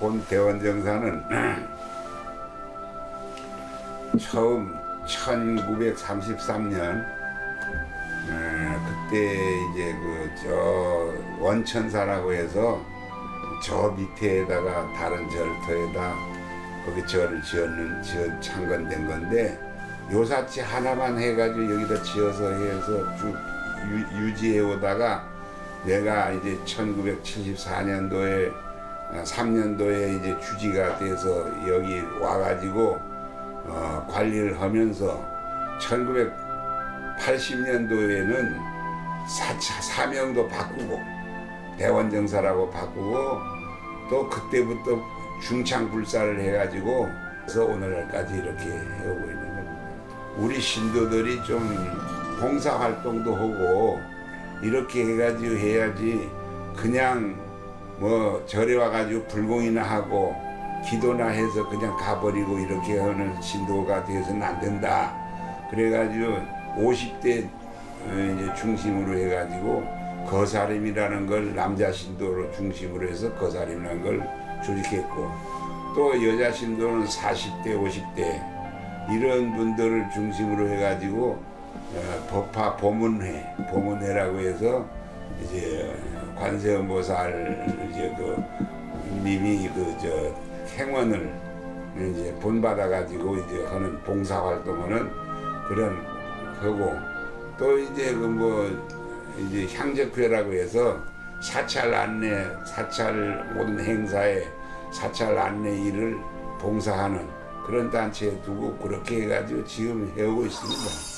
본 대원정사는 처음 1933년 그때 이제 원천사라고 해서 저 밑에다가 다른 절터에다 거기 절을 창건된 건데, 요사치 하나만 해가지고 여기다 지어서 해서 쭉 유지해 오다가 내가 이제 1974년도에 3년도에 이제 주지가 돼서 여기 와가지고 관리를 하면서 1980년도에는 사명도 바꾸고 대원정사라고 바꾸고 또 그때부터 중창불사를 해가지고 그래서 오늘날까지 이렇게 해오고 있는 겁니다. 우리 신도들이 좀 봉사활동도 하고 이렇게 해가지고 해야지, 그냥 뭐 절에 와가지고 불공이나 하고 기도나 해서 그냥 가버리고 이렇게 하는 신도가 되어서는 안 된다. 그래가지고 50대 이제 중심으로 해가지고 거사림이라는 걸 남자 신도로 중심으로 해서 거사림이라는 걸 조직했고, 또 여자 신도는 40대 50대 이런 분들을 중심으로 해가지고 법화 보문회라고 해서 이제 관세음보살 이제 님이 행원을 이제 본받아 가지고 이제 하는 봉사 활동하는 그런 하고, 또 이제 이제 향적회라고 해서 사찰 모든 행사에 사찰 안내 일을 봉사하는 그런 단체에 두고 그렇게 해가지고 지금 해오고 있습니다.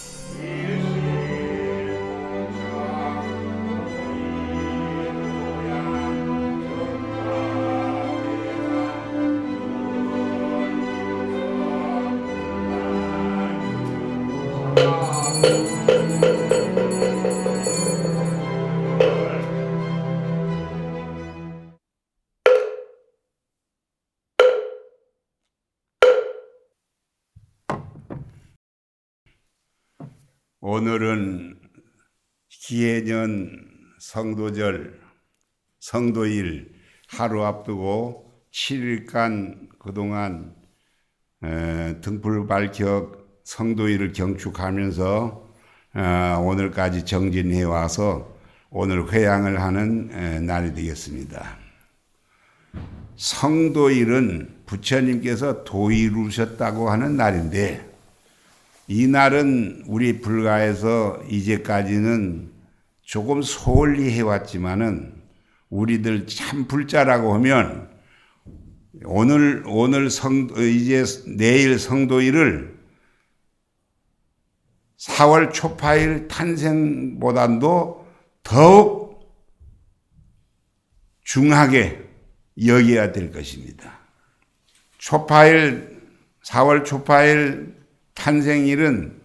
오늘은 기해년 성도절 성도일 하루 앞두고 7일간 그동안 등불 밝혀 성도일을 경축하면서 오늘까지 정진해 와서 오늘 회향을 하는 날이 되겠습니다. 성도일은 부처님께서 도이루셨다고 하는 날인데, 이 날은 우리 불가에서 이제까지는 조금 소홀히 해왔지만은 우리들 참 불자라고 하면 이제 내일 성도일을 4월 초파일 탄생보다도 더욱 중하게 여겨야 될 것입니다. 4월 초파일 탄생일은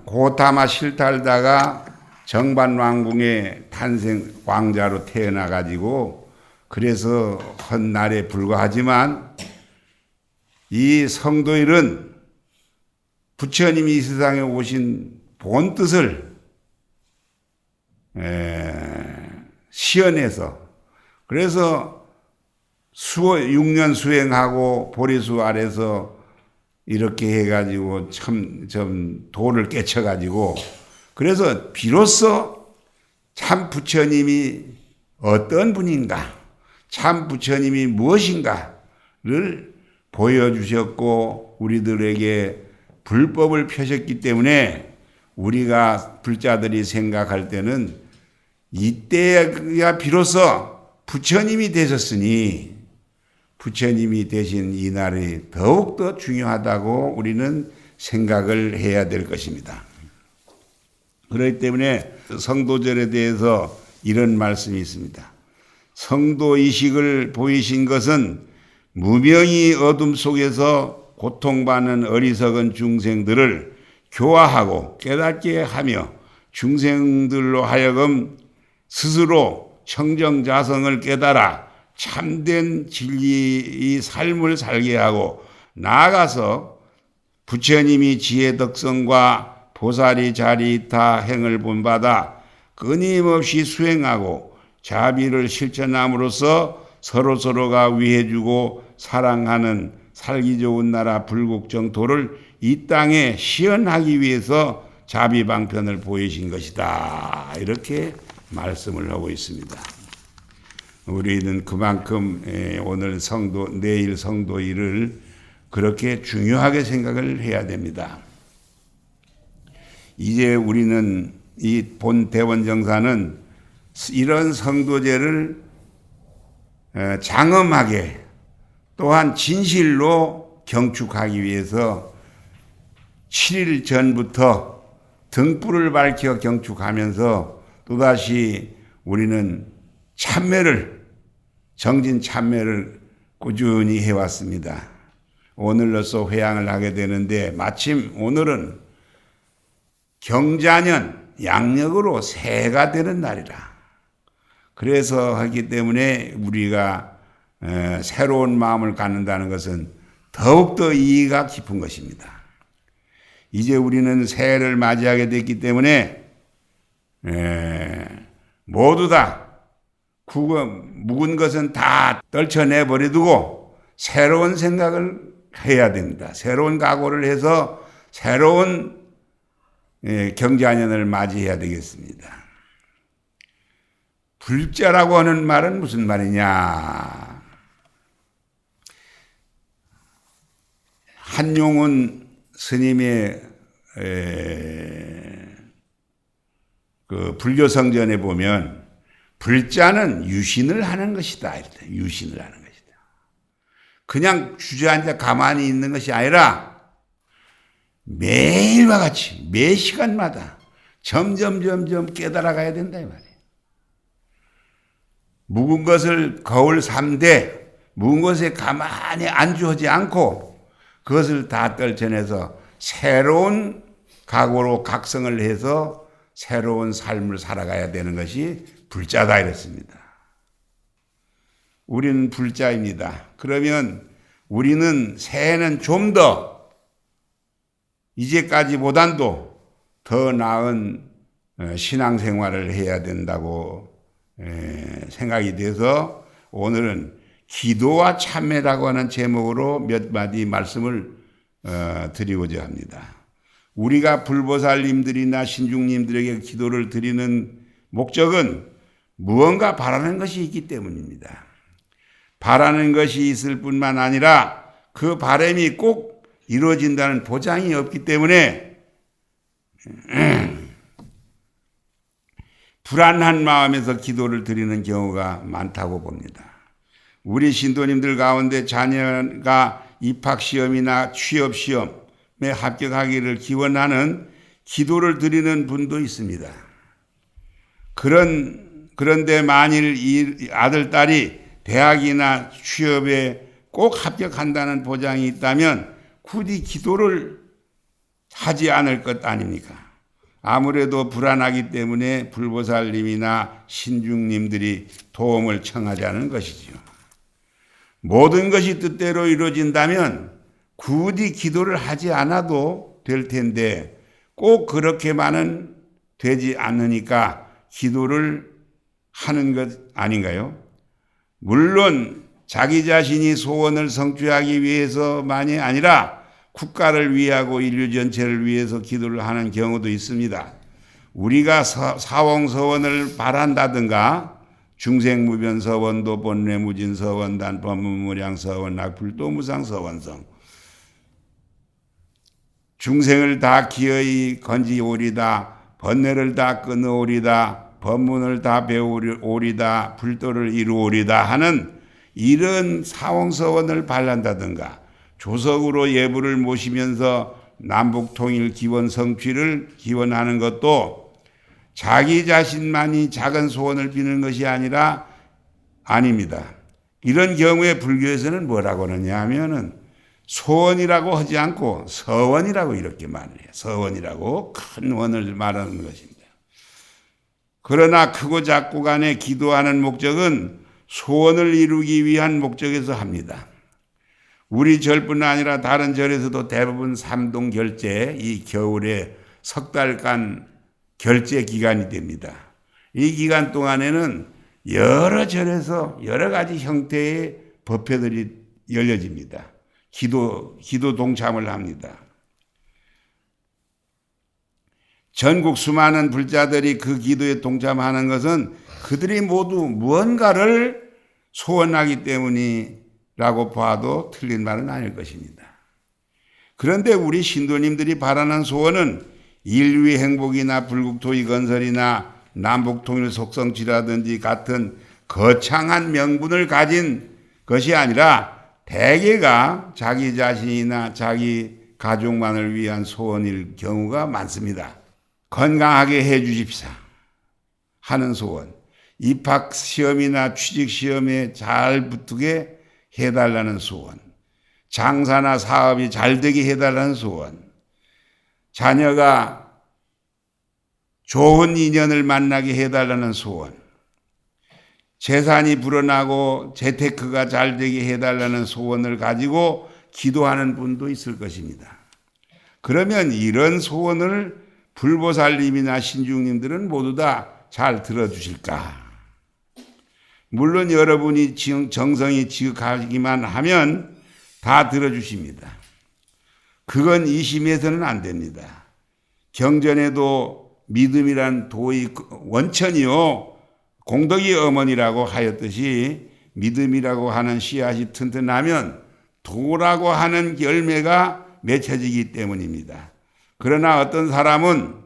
고타마 실탈다가 정반왕궁의 탄생 왕자로 태어나 가지고 그래서 한 날에 불과하지만, 이 성도일은 부처님이 이 세상에 오신 본 뜻을 시연해서, 그래서 6년 수행하고 보리수 아래서 이렇게 해가지고 좀 도를 깨쳐가지고, 그래서 비로소 참 부처님이 어떤 분인가, 참 부처님이 무엇인가를 보여주셨고 우리들에게 불법을 펴셨기 때문에 우리가 불자들이 생각할 때는 이때야 비로소 부처님이 되셨으니 부처님이 되신 이 날이 더욱더 중요하다고 우리는 생각을 해야 될 것입니다. 그렇기 때문에 성도절에 대해서 이런 말씀이 있습니다. 성도의식을 보이신 것은 무명히 어둠 속에서 고통받는 어리석은 중생들을 교화하고 깨닫게 하며 중생들로 하여금 스스로 청정자성을 깨달아 참된 진리의 삶을 살게 하고, 나아가서 부처님이 지혜덕성과 보살이 자리타 행을 본받아 끊임없이 수행하고 자비를 실천함으로써 서로서로가 위해주고 사랑하는 살기 좋은 나라 불국정토를 이 땅에 시연하기 위해서 자비방편을 보이신 것이다. 이렇게 말씀을 하고 있습니다. 우리는 그만큼 오늘 성도, 내일 성도일을 그렇게 중요하게 생각을 해야 됩니다. 이제 우리는 이 본 대원정사는 이런 성도제를 장엄하게 또한 진실로 경축하기 위해서 7일 전부터 등불을 밝혀 경축하면서 또다시 우리는 참매를, 정진 참매를 꾸준히 해왔습니다. 오늘로써 회향을 하게 되는데 마침 오늘은 경자년 양력으로 새해가 되는 날이라. 그래서 하기 때문에 우리가 새로운 마음을 갖는다는 것은 더욱더 이의가 깊은 것입니다. 이제 우리는 새해를 맞이하게 됐기 때문에 모두 다 묵은 것은 다 떨쳐내버려두고 새로운 생각을 해야 됩니다. 새로운 각오를 해서 새로운 경자년을 맞이해야 되겠습니다. 불자라고 하는 말은 무슨 말이냐? 한용운 스님의 그 불교 성전에 보면 불자는 유신을 하는 것이다. 유신을 하는 것이다. 그냥 주저앉아 가만히 있는 것이 아니라 매일과 같이 매 시간마다 점점 깨달아가야 된다 이 말이에요. 묵은 것을 거울 삼되 묵은 것에 가만히 안주하지 않고 그것을 다 떨쳐내서 새로운 각오로 각성을 해서 새로운 삶을 살아가야 되는 것이 불자다 이랬습니다. 우리는 불자입니다. 그러면 우리는 새해는 좀 더 이제까지보단도 더 나은 신앙생활을 해야 된다고 생각이 돼서 오늘은 기도와 참회라고 하는 제목으로 몇 마디 말씀을 드리고자 합니다. 우리가 불보살님들이나 신중님들에게 기도를 드리는 목적은 무언가 바라는 것이 있기 때문입니다. 바라는 것이 있을 뿐만 아니라 그 바람이 꼭 이루어진다는 보장이 없기 때문에 불안한 마음에서 기도를 드리는 경우가 많다고 봅니다. 우리 신도님들 가운데 자녀가 입학시험이나 취업시험에 합격하기를 기원하는 기도를 드리는 분도 있습니다. 그런데 만일 이 아들, 딸이 대학이나 취업에 꼭 합격한다는 보장이 있다면 굳이 기도를 하지 않을 것 아닙니까? 아무래도 불안하기 때문에 불보살님이나 신중님들이 도움을 청하자는 것이죠. 모든 것이 뜻대로 이루어진다면 굳이 기도를 하지 않아도 될 텐데 꼭 그렇게만은 되지 않으니까 기도를 하는 것 아닌가요? 물론 자기 자신이 소원을 성취하기 위해서만이 아니라 국가를 위하고 인류 전체를 위해서 기도를 하는 경우도 있습니다. 우리가 사홍서원을 바란다든가 중생무변서원도 본래무진서원단 법문무량서원 낙불도무상서원성 중생을 다 기어이 건지오리다 번뇌를 다 끊어오리다 법문을 다 배우오리다 불도를 이루오리다 하는 이런 사홍서원을 발란다든가 조석으로 예불을 모시면서 남북통일 기원 성취를 기원하는 것도 자기 자신만이 작은 소원을 비는 것이 아닙니다. 이런 경우에 불교에서는 뭐라고 하느냐 하면은 소원이라고 하지 않고 서원이라고 이렇게 말을 해요. 서원이라고 큰 원을 말하는 것입니다. 그러나 크고 작고 간에 기도하는 목적은 소원을 이루기 위한 목적에서 합니다. 우리 절뿐 아니라 다른 절에서도 대부분 삼동결제, 이 겨울에 석 달간 결제 기간이 됩니다. 이 기간 동안에는 여러 절에서 여러 가지 형태의 법회들이 열려집니다. 기도 동참을 합니다. 전국 수많은 불자들이 그 기도에 동참하는 것은 그들이 모두 무언가를 소원하기 때문이라고 봐도 틀린 말은 아닐 것입니다. 그런데 우리 신도님들이 바라는 소원은 인류의 행복이나 불국토의 건설이나 남북통일 속성치라든지 같은 거창한 명분을 가진 것이 아니라 대개가 자기 자신이나 자기 가족만을 위한 소원일 경우가 많습니다. 건강하게 해 주십사 하는 소원, 입학시험이나 취직시험에 잘 붙게 해달라는 소원, 장사나 사업이 잘 되게 해달라는 소원, 자녀가 좋은 인연을 만나게 해달라는 소원, 재산이 불어나고 재테크가 잘 되게 해달라는 소원을 가지고 기도하는 분도 있을 것입니다. 그러면 이런 소원을 불보살님이나 신중님들은 모두 다 잘 들어주실까? 물론 여러분이 정성이 지극하기만 하면 다 들어주십니다. 그건 이심해서는 안 됩니다. 경전에도 믿음이란 도의 원천이요 공덕이 어머니라고 하였듯이 믿음이라고 하는 씨앗이 튼튼하면 도라고 하는 열매가 맺혀지기 때문입니다. 그러나 어떤 사람은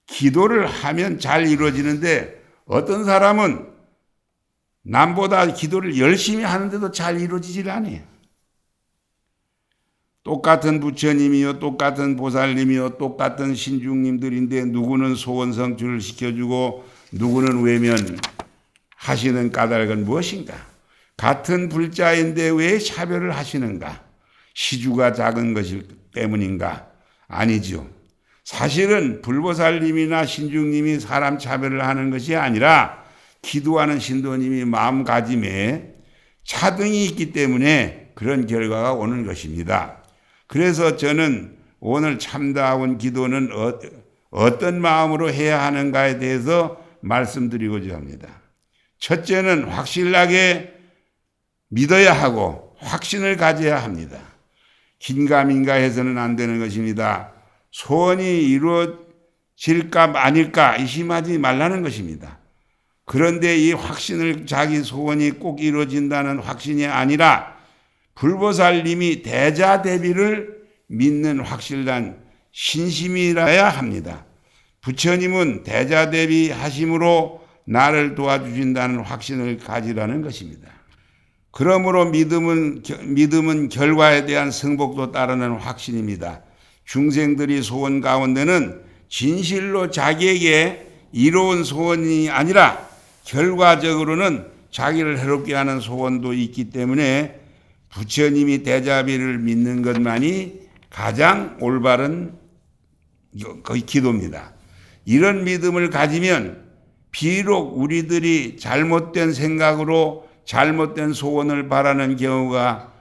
기도를 하면 잘 이루어지는데 어떤 사람은 남보다 기도를 열심히 하는데도 잘 이루어지질 않아요. 똑같은 부처님이요, 똑같은 보살님이요, 똑같은 신중님들인데 누구는 소원 성취를 시켜주고 누구는 외면하시는 까닭은 무엇인가? 같은 불자인데 왜 차별을 하시는가? 시주가 작은 것일 때문인가? 아니죠. 사실은 불보살님이나 신중님이 사람 차별을 하는 것이 아니라 기도하는 신도님이 마음가짐에 차등이 있기 때문에 그런 결과가 오는 것입니다. 그래서 저는 오늘 참다운 기도는 어떤 마음으로 해야 하는가에 대해서 말씀드리고자 합니다. 첫째는 확실하게 믿어야 하고 확신을 가져야 합니다. 긴가민가 해서는 안 되는 것입니다. 소원이 이루어질까 아닐까 의심하지 말라는 것입니다. 그런데 이 확신을 자기 소원이 꼭 이루어진다는 확신이 아니라 불보살님이 대자대비를 믿는 확실한 신심이라야 합니다. 부처님은 대자대비 하심으로 나를 도와주신다는 확신을 가지라는 것입니다. 그러므로 믿음은 결과에 대한 승복도 따르는 확신입니다. 중생들이 소원 가운데는 진실로 자기에게 이로운 소원이 아니라 결과적으로는 자기를 해롭게 하는 소원도 있기 때문에 부처님이 대자비를 믿는 것만이 가장 올바른 기도입니다. 이런 믿음을 가지면 비록 우리들이 잘못된 생각으로 잘못된 소원을 바라는 경우가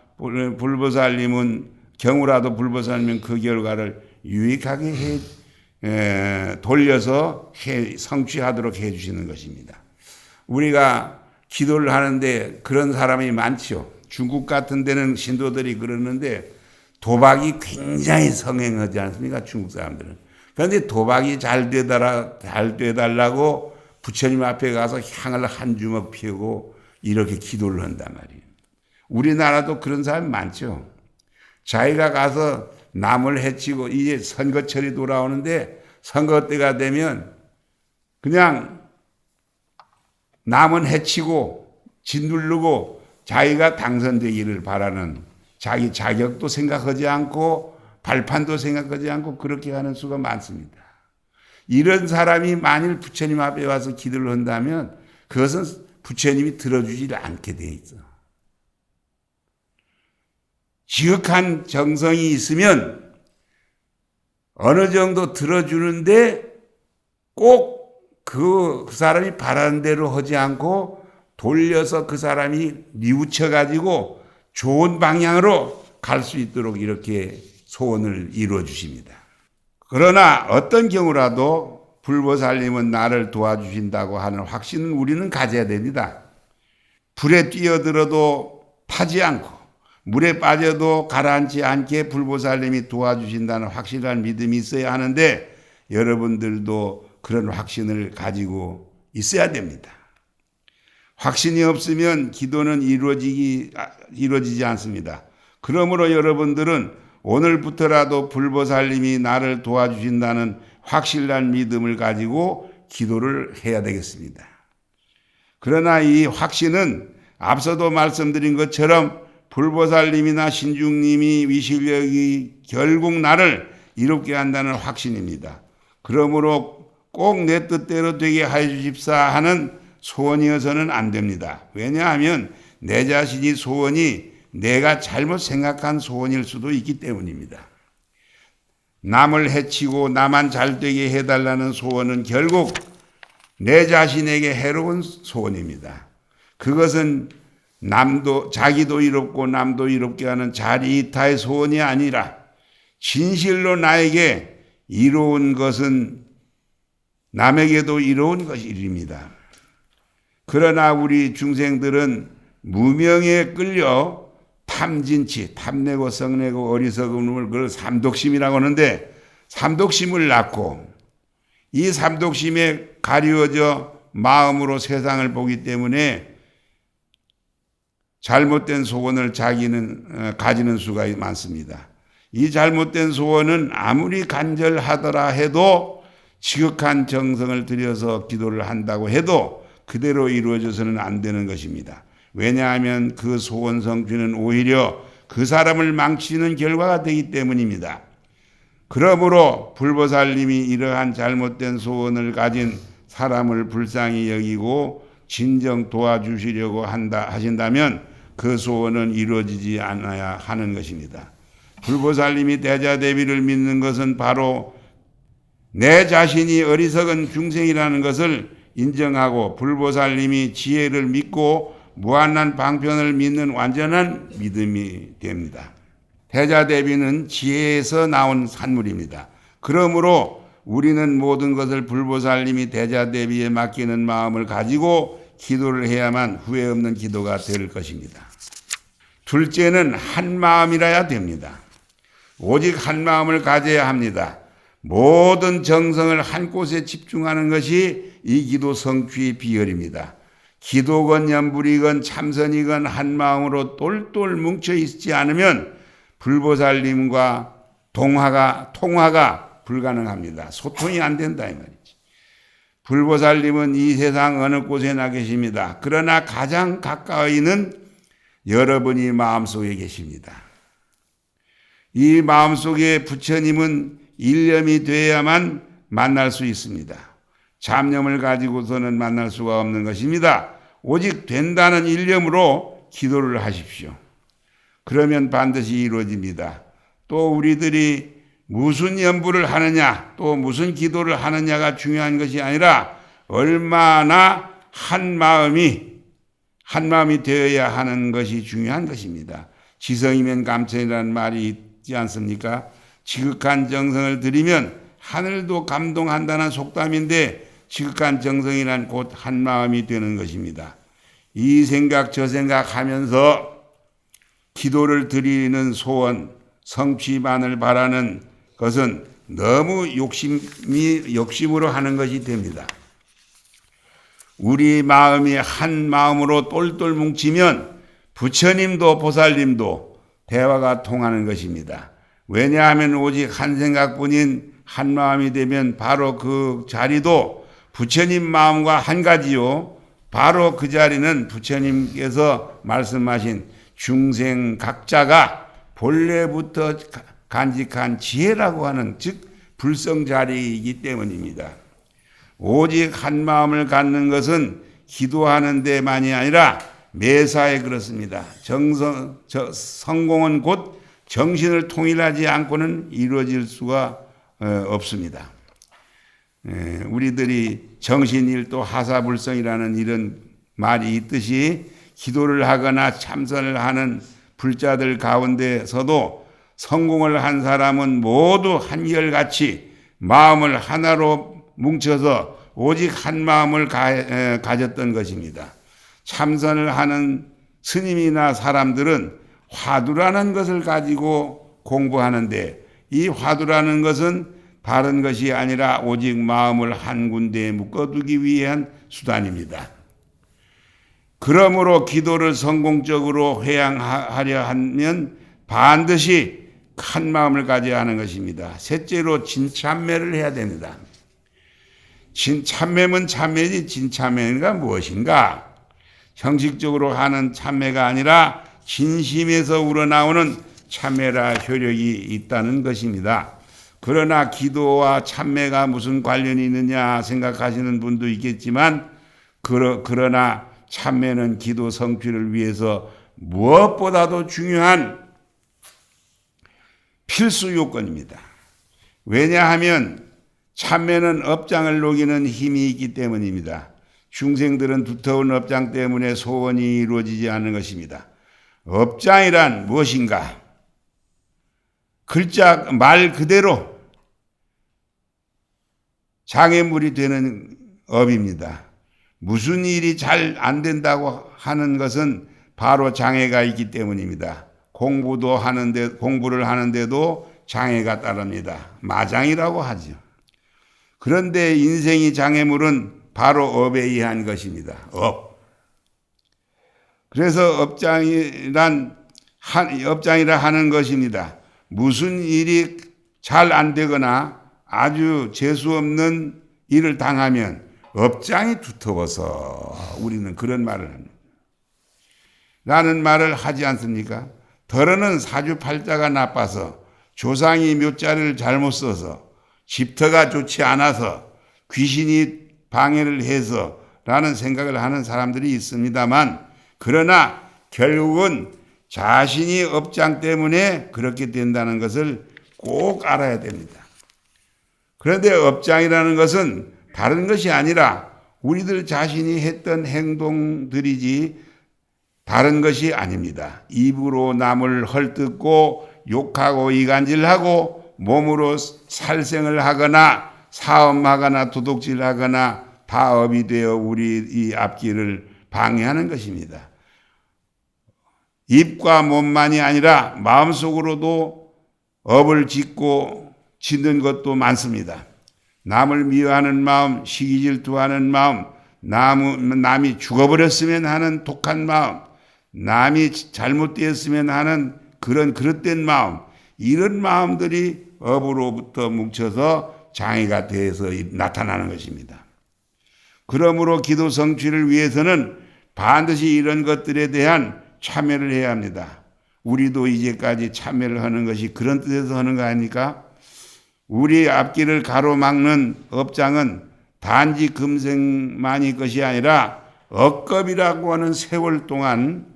경우라도 불보살님은 그 결과를 유익하게 돌려서 성취하도록 해 주시는 것입니다. 우리가 기도를 하는데 그런 사람이 많죠. 중국 같은 데는 신도들이 그러는데 도박이 굉장히 성행하지 않습니까? 중국 사람들은. 그런데 도박이 잘 되달라고 부처님 앞에 가서 향을 한 주먹 피우고 이렇게 기도를 한단 말이에요. 우리나라도 그런 사람이 많죠. 자기가 가서 남을 해치고 이제 선거철이 돌아오는데 선거 때가 되면 그냥 남은 해치고 짓누르고 자기가 당선되기를 바라는 자기 자격도 생각하지 않고 발판도 생각하지 않고 그렇게 하는 수가 많습니다. 이런 사람이 만일 부처님 앞에 와서 기도를 한다면 그것은 부처님이 들어주지 않게 돼 있어. 지극한 정성이 있으면 어느 정도 들어주는데 꼭 그 사람이 바라는 대로 하지 않고 돌려서 그 사람이 뉘우쳐가지고 좋은 방향으로 갈 수 있도록 이렇게 소원을 이루어 주십니다. 그러나 어떤 경우라도 불보살님은 나를 도와주신다고 하는 확신은 우리는 가져야 됩니다. 불에 뛰어들어도 타지 않고 물에 빠져도 가라앉지 않게 불보살님이 도와주신다는 확실한 믿음이 있어야 하는데 여러분들도 그런 확신을 가지고 있어야 됩니다. 확신이 없으면 기도는 이루어지지 않습니다. 그러므로 여러분들은 오늘부터라도 불보살님이 나를 도와주신다는 확실한 믿음을 가지고 기도를 해야 되겠습니다. 그러나 이 확신은 앞서도 말씀드린 것처럼 불보살님이나 신중님이 위실력이 결국 나를 이롭게 한다는 확신입니다. 그러므로 꼭 내 뜻대로 되게 하여 주십사 하는 소원이어서는 안 됩니다. 왜냐하면 내 자신이 소원이 내가 잘못 생각한 소원일 수도 있기 때문입니다. 남을 해치고 나만 잘되게 해달라는 소원은 결국 내 자신에게 해로운 소원입니다. 그것은 자기도 이롭고 남도 이롭게 하는 자리이타의 소원이 아니라 진실로 나에게 이로운 것은 남에게도 이로운 것입니다. 그러나 우리 중생들은 무명에 끌려 탐진치, 탐내고 성내고 어리석음을 그걸 삼독심이라고 하는데 삼독심을 낳고 이 삼독심에 가리워져 마음으로 세상을 보기 때문에 잘못된 소원을 자기는 가지는 수가 많습니다. 이 잘못된 소원은 아무리 간절하더라 해도 지극한 정성을 들여서 기도를 한다고 해도 그대로 이루어져서는 안 되는 것입니다. 왜냐하면 그 소원 성취는 오히려 그 사람을 망치는 결과가 되기 때문입니다. 그러므로 불보살님이 이러한 잘못된 소원을 가진 사람을 불쌍히 여기고 진정 도와주시려고 하신다면 그 소원은 이루어지지 않아야 하는 것입니다. 불보살님이 대자대비를 믿는 것은 바로 내 자신이 어리석은 중생이라는 것을 인정하고 불보살님이 지혜를 믿고 무한한 방편을 믿는 완전한 믿음이 됩니다. 대자대비는 지혜에서 나온 산물입니다. 그러므로 우리는 모든 것을 불보살님이 대자대비에 맡기는 마음을 가지고 기도를 해야만 후회 없는 기도가 될 것입니다. 둘째는 한 마음이라야 됩니다. 오직 한 마음을 가져야 합니다. 모든 정성을 한 곳에 집중하는 것이 이 기도 성취의 비결입니다. 기도건 연불이건 참선이건 한 마음으로 똘똘 뭉쳐 있지 않으면 불보살님과 통화가 불가능합니다. 소통이 안 된다 이 말이지. 불보살님은 이 세상 어느 곳에나 계십니다. 그러나 가장 가까이는 여러분이 마음속에 계십니다. 이 마음속에 부처님은 일념이 돼야만 만날 수 있습니다. 잡념을 가지고서는 만날 수가 없는 것입니다. 오직 된다는 일념으로 기도를 하십시오. 그러면 반드시 이루어집니다. 또 우리들이 무슨 연부를 하느냐, 또 무슨 기도를 하느냐가 중요한 것이 아니라 얼마나 한 마음이 되어야 하는 것이 중요한 것입니다. 지성이면 감천이라는 말이 있지 않습니까? 지극한 정성을 들이면 하늘도 감동한다는 속담인데 지극한 정성이란 곧 한 마음이 되는 것입니다. 이 생각 저 생각하면서 기도를 드리는 소원, 성취만을 바라는 것은 너무 욕심으로 하는 것이 됩니다. 우리 마음이 한 마음으로 똘똘 뭉치면 부처님도 보살님도 대화가 통하는 것입니다. 왜냐하면 오직 한 생각뿐인 한 마음이 되면 바로 그 자리도 부처님 마음과 한 가지요. 바로 그 자리는 부처님께서 말씀하신 중생 각자가 본래부터 간직한 지혜라고 하는 즉 불성 자리이기 때문입니다. 오직 한 마음을 갖는 것은 기도하는 데만이 아니라 매사에 그렇습니다. 성공은 곧 정신을 통일하지 않고는 이루어질 수가 없습니다. 우리들이 정신일도 하사불성이라는 이런 말이 있듯이 기도를 하거나 참선을 하는 불자들 가운데서도 성공을 한 사람은 모두 한결같이 마음을 하나로 뭉쳐서 오직 한 마음을 가졌던 것입니다. 참선을 하는 스님이나 사람들은 화두라는 것을 가지고 공부하는데 이 화두라는 것은 다른 것이 아니라 오직 마음을 한 군데에 묶어두기 위한 수단입니다. 그러므로 기도를 성공적으로 회양하려 하면 반드시 한 마음을 가져야 하는 것입니다. 셋째로 진참매를 해야 됩니다. 참매면 참매지 진참매가 무엇인가? 형식적으로 하는 참매가 아니라 진심에서 우러나오는 참매라 효력이 있다는 것입니다. 그러나 기도와 참매가 무슨 관련이 있느냐 생각하시는 분도 있겠지만 그러나 참매는 기도 성취를 위해서 무엇보다도 중요한 필수 요건입니다. 왜냐하면 참매는 업장을 녹이는 힘이 있기 때문입니다. 중생들은 두터운 업장 때문에 소원이 이루어지지 않는 것입니다. 업장이란 무엇인가? 글자 말 그대로 장애물이 되는 업입니다. 무슨 일이 잘 안 된다고 하는 것은 바로 장애가 있기 때문입니다. 공부를 하는데도 장애가 따릅니다. 마장이라고 하죠. 그런데 인생의 장애물은 바로 업에 의한 것입니다. 업. 그래서 업장이라 하는 것입니다. 무슨 일이 잘 안 되거나 아주 재수 없는 일을 당하면 업장이 두터워서 우리는 그런 말을 합니다. 라는 말을 하지 않습니까? 더러는 사주팔자가 나빠서 조상이 묘자를 잘못 써서 집터가 좋지 않아서 귀신이 방해를 해서 라는 생각을 하는 사람들이 있습니다만 그러나 결국은 자신이 업장 때문에 그렇게 된다는 것을 꼭 알아야 됩니다. 그런데 업장이라는 것은 다른 것이 아니라 우리들 자신이 했던 행동들이지 다른 것이 아닙니다. 입으로 남을 헐뜯고 욕하고 이간질하고 몸으로 살생을 하거나 사엄하거나 도둑질하거나 다 업이 되어 우리 이 앞길을 방해하는 것입니다. 입과 몸만이 아니라 마음속으로도 업을 짓는 것도 많습니다. 남을 미워하는 마음, 시기질투하는 마음, 남이 죽어버렸으면 하는 독한 마음, 남이 잘못되었으면 하는 그런 그릇된 마음, 이런 마음들이 업으로부터 뭉쳐서 장애가 돼서 나타나는 것입니다. 그러므로 기도 성취를 위해서는 반드시 이런 것들에 대한 참여를 해야 합니다. 우리도 이제까지 참여를 하는 것이 그런 뜻에서 하는 거 아닙니까? 우리 앞길을 가로막는 업장은 단지 금생만이 것이 아니라 억겁이라고 하는 세월 동안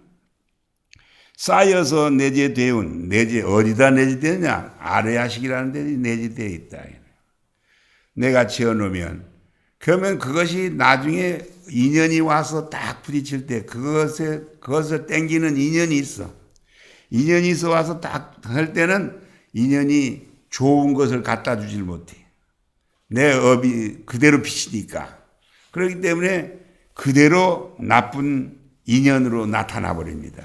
쌓여서 내재되온, 어디다 내재되느냐? 아래야식이라는 데 내재되어 있다. 내가 지어놓으면, 그러면 그것이 나중에 인연이 와서 딱 부딪힐 때 그것을 땡기는 인연이 있어. 인연이 있어 와서 딱 할 때는 인연이 좋은 것을 갖다 주질 못해. 내 업이 그대로 비치니까. 그렇기 때문에 그대로 나쁜 인연으로 나타나 버립니다.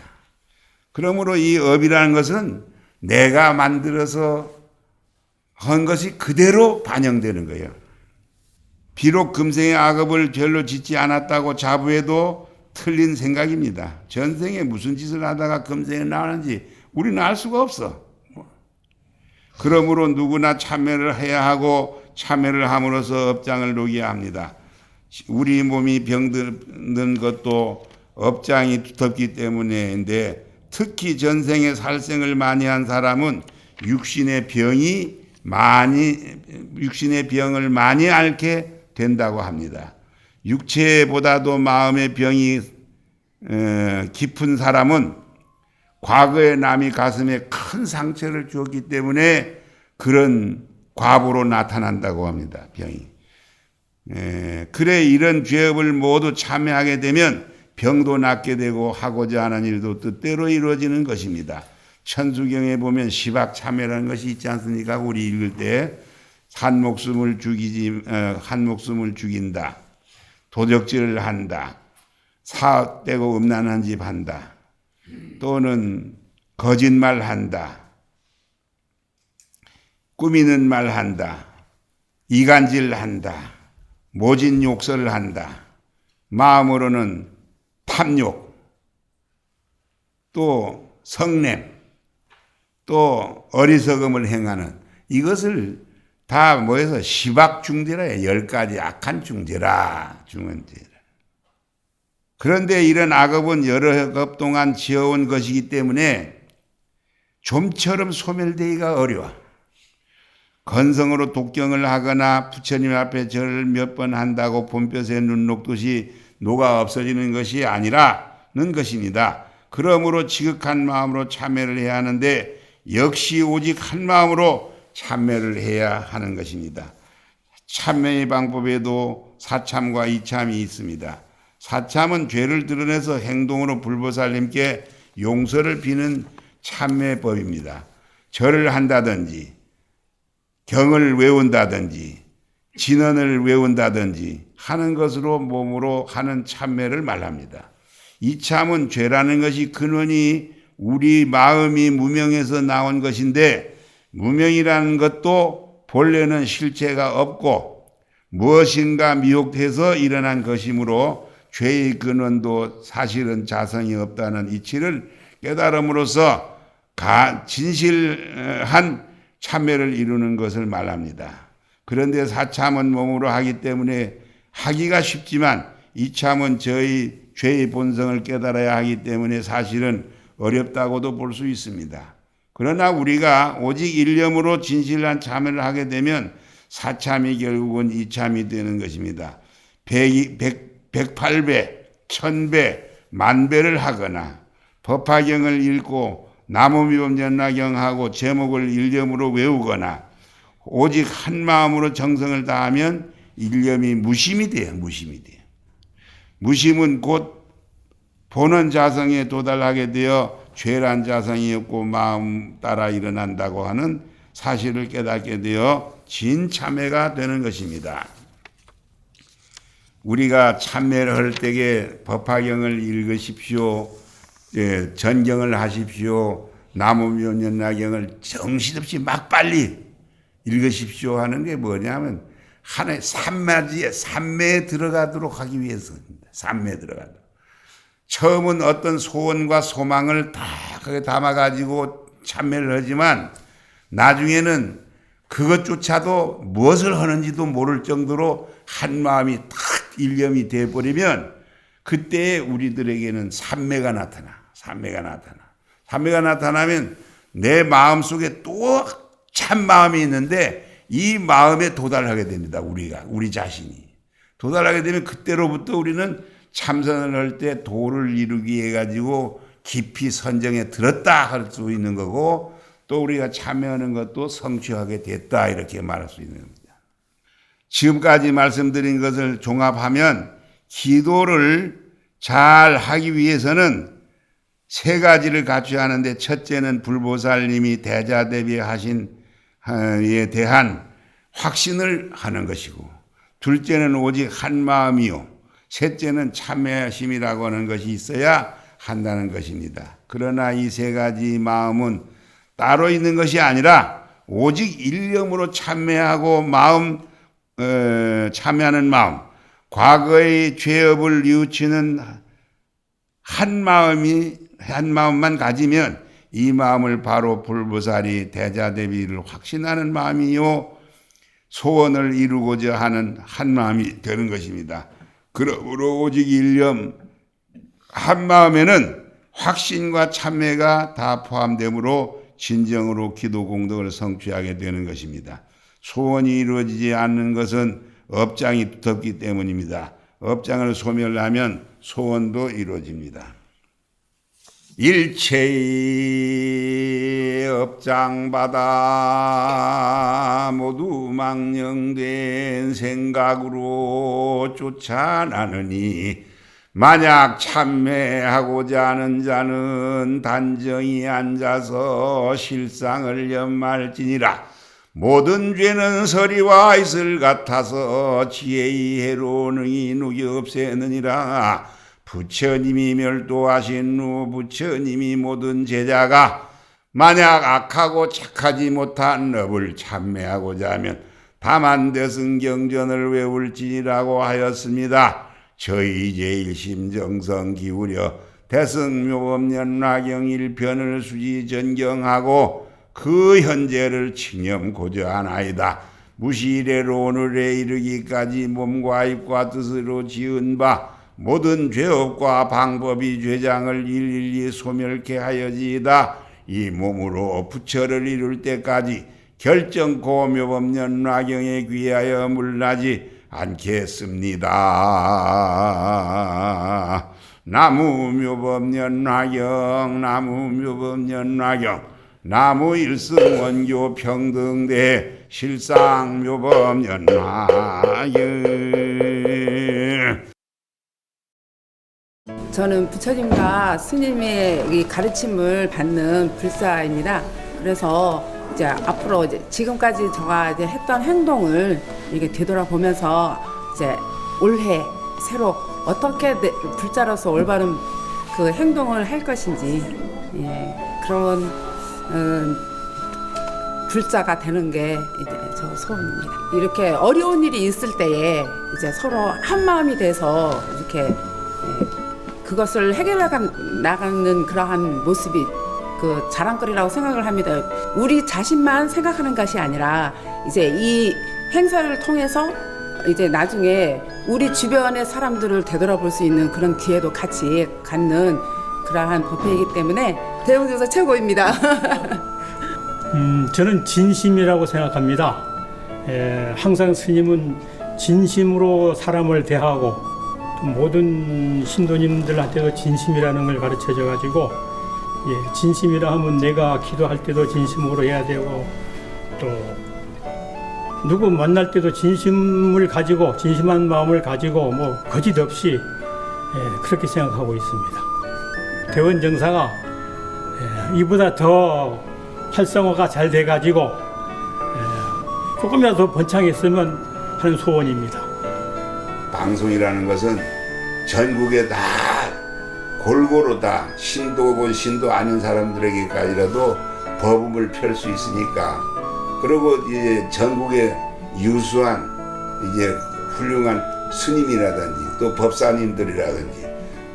그러므로 이 업이라는 것은 내가 만들어서 한 것이 그대로 반영되는 거예요. 비록 금생의 악업을 별로 짓지 않았다고 자부해도 틀린 생각입니다. 전생에 무슨 짓을 하다가 금생에 나왔는지 우리는 알 수가 없어. 그러므로 누구나 참여를 해야 하고 참여를 함으로써 업장을 녹여야 합니다. 우리 몸이 병드는 것도 업장이 두텁기 때문인데 특히 전생에 살생을 많이 한 사람은 육신의 병을 많이 앓게 된다고 합니다. 육체보다도 마음의 병이 깊은 사람은 과거에 남이 가슴에 큰 상처를 주었기 때문에 그런 과부로 나타난다고 합니다. 병이. 그래 이런 죄업을 모두 참여하게 되면 병도 낫게 되고 하고자 하는 일도 뜻대로 이루어지는 것입니다. 천수경에 보면 시박참회라는 것이 있지 않습니까? 우리 읽을 때 한 목숨을 죽인다. 도적질을 한다. 사악되고 음란한 짓 한다. 또는 거짓말 한다. 꾸미는 말 한다. 이간질 한다. 모진 욕설을 한다. 마음으로는 탐욕, 또 성냄, 또 어리석음을 행하는 이것을 다 모여서 시박중죄라 해. 10가지 악한 중죄라. 중언죄라. 그런데 이런 악업은 여러 급 동안 지어온 것이기 때문에 좀처럼 소멸되기가 어려워. 건성으로 독경을 하거나 부처님 앞에 절을 몇 번 한다고 봄볕에 눈 녹듯이 녹아 없어지는 것이 아니라는 것입니다. 그러므로 지극한 마음으로 참회를 해야 하는데 역시 오직 한 마음으로 참회를 해야 하는 것입니다. 참회의 방법에도 사참과 이참이 있습니다. 사참은 죄를 드러내서 행동으로 불보살님께 용서를 비는 참회법입니다. 절을 한다든지 경을 외운다든지 진언을 외운다든지 하는 것으로 몸으로 하는 참회를 말합니다. 이참은 죄라는 것이 근원이 우리 마음이 무명에서 나온 것인데 무명이라는 것도 본래는 실체가 없고 무엇인가 미혹돼서 일어난 것이므로 죄의 근원도 사실은 자성이 없다는 이치를 깨달음으로써 진실한 참회를 이루는 것을 말합니다. 그런데 사참은 몸으로 하기 때문에 하기가 쉽지만 이참은 저희 죄의 본성을 깨달아야 하기 때문에 사실은 어렵다고도 볼 수 있습니다. 그러나 우리가 오직 일념으로 진실한 참회를 하게 되면 사참이 결국은 이참이 되는 것입니다. 108배, 1000배, 만배를 하거나 법화경을 읽고 나무미범전라경하고 제목을 일념으로 외우거나 오직 한 마음으로 정성을 다하면 일념이 무심이 돼요. 무심이 돼요. 무심은 곧 본원 자성에 도달하게 되어 죄란 자성이 없고 마음 따라 일어난다고 하는 사실을 깨닫게 되어 진참회가 되는 것입니다. 우리가 참회를 할 때에 법화경을 읽으십시오. 전경을 하십시오. 나무미원연나경을 정신없이 막 빨리 읽으십시오 하는 게 뭐냐면 하나의 삼매에 들어가도록 하기 위해서입니다. 삼매에 들어가도록. 처음은 어떤 소원과 소망을 다 거기에 담아가지고 참회를 하지만 나중에는 그것조차도 무엇을 하는지도 모를 정도로 한 마음이 탁 일념이 되어버리면 그때 우리들에게는 삼매가 나타나. 삼매가 나타나면 내 마음속에 또 참 마음이 있는데 이 마음에 도달하게 됩니다. 우리 자신이. 도달하게 되면 그때로부터 우리는 참선을 할 때 도를 이루기 위해 가지고 깊이 선정에 들었다 할 수 있는 거고 또 우리가 참여하는 것도 성취하게 됐다 이렇게 말할 수 있는 겁니다. 지금까지 말씀드린 것을 종합하면 기도를 잘 하기 위해서는 세 가지를 갖춰야 하는데 첫째는 불보살님이 대자대비하신 에 대한 확신을 하는 것이고 둘째는 오직 한 마음이요 셋째는 참회심이라고 하는 것이 있어야 한다는 것입니다. 그러나 이 세 가지 마음은 따로 있는 것이 아니라 오직 일념으로 참회하고 참회하는 마음, 과거의 죄업을 뉘우치는 한 마음만 가지면 이 마음을 바로 불보살이 대자대비를 확신하는 마음이요 소원을 이루고자 하는 한 마음이 되는 것입니다. 그러므로 오직 일념 한 마음에는 확신과 참회가 다 포함되므로 진정으로 기도 공덕을 성취하게 되는 것입니다. 소원이 이루어지지 않는 것은 업장이 두텁기 때문입니다. 업장을 소멸하면 소원도 이루어집니다. 일체의 업장바다 모두 망령된 생각으로 쫓아나느니 만약 참회하고자 하는 자는 단정히 앉아서 실상을 연말지니라. 모든 죄는 서리와 이슬 같아서 지혜의 해로 능히 누기 없애느니라. 부처님이 멸도하신 후 부처님이 모든 제자가 만약 악하고 착하지 못한 업을 참매하고자 하면 다만 대승경전을 외울지라고 하였습니다. 저희 제1심정성 기울여 대승묘법연화경 1편을 수지전경하고 그 현재를 칭념고저하나이다. 무시래로 오늘에 이르기까지 몸과 입과 뜻으로 지은 바 모든 죄업과 방법이 죄장을 일일이 소멸케 하여지이다. 이 몸으로 부처를 이룰 때까지 결정코 묘법연화경에 귀하여 물나지 않겠습니다. 나무묘법연화경 나무묘법연화경 나무일승원교 평등대 실상묘법연화경. 저는 부처님과 스님의 이 가르침을 받는 불사입니다. 그래서 이제 앞으로 이제 지금까지 제가 이제 했던 행동을 이렇게 되돌아보면서 이제 올해 새로 어떻게 불자로서 올바른 그 행동을 할 것인지, 예, 그런 불자가 되는 게 이제 저 소원입니다. 이렇게 어려운 일이 있을 때에 이제 서로 한 마음이 돼서 이렇게, 예, 그것을 해결해 나가는 그러한 모습이 그 자랑거리라고 생각을 합니다. 우리 자신만 생각하는 것이 아니라 이제 이 행사를 통해서 이제 나중에 우리 주변의 사람들을 되돌아볼 수 있는 그런 기회도 같이 갖는 그러한 법회이기 때문에 대웅교사 최고입니다. 저는 진심이라고 생각합니다. 항상 스님은 진심으로 사람을 대하고 또 모든 신도님들한테도 진심이라는 걸 가르쳐줘 가지고, 진심이라 하면 내가 기도할 때도 진심으로 해야 되고 또 누구 만날 때도 진심을 가지고 진심한 마음을 가지고 뭐 거짓 없이 그렇게 생각하고 있습니다. 대원정사가 이보다 더 활성화가 잘 돼가지고 조금이라도 더 번창했으면 하는 소원입니다. 방송이라는 것은 전국에 다 골고루 다 신도고 신도 아닌 사람들에게까지라도 법음을 펼 수 있으니까, 그리고 이제 전국에 유수한 이제 훌륭한 스님이라든지 또 법사님들이라든지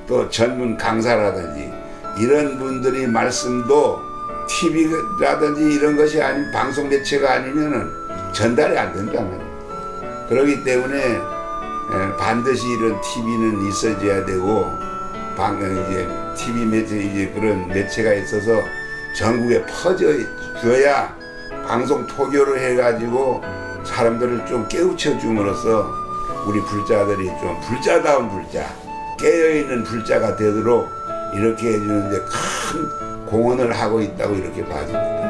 또 전문 강사라든지 이런 분들이 말씀도 TV라든지 이런 것이 아닌 방송 매체가 아니면은 전달이 안 된단 말이에요. 그렇기 때문에 반드시 이런 TV는 있어줘야 되고, 이제 TV 매체, 이제 그런 매체가 있어서 전국에 퍼져줘야 방송 토교를 해가지고 사람들을 좀 깨우쳐 줌으로써 우리 불자들이 좀 불자다운 불자, 깨어있는 불자가 되도록 이렇게 해주는데 큰 공헌을 하고 있다고 이렇게 봐줍니다.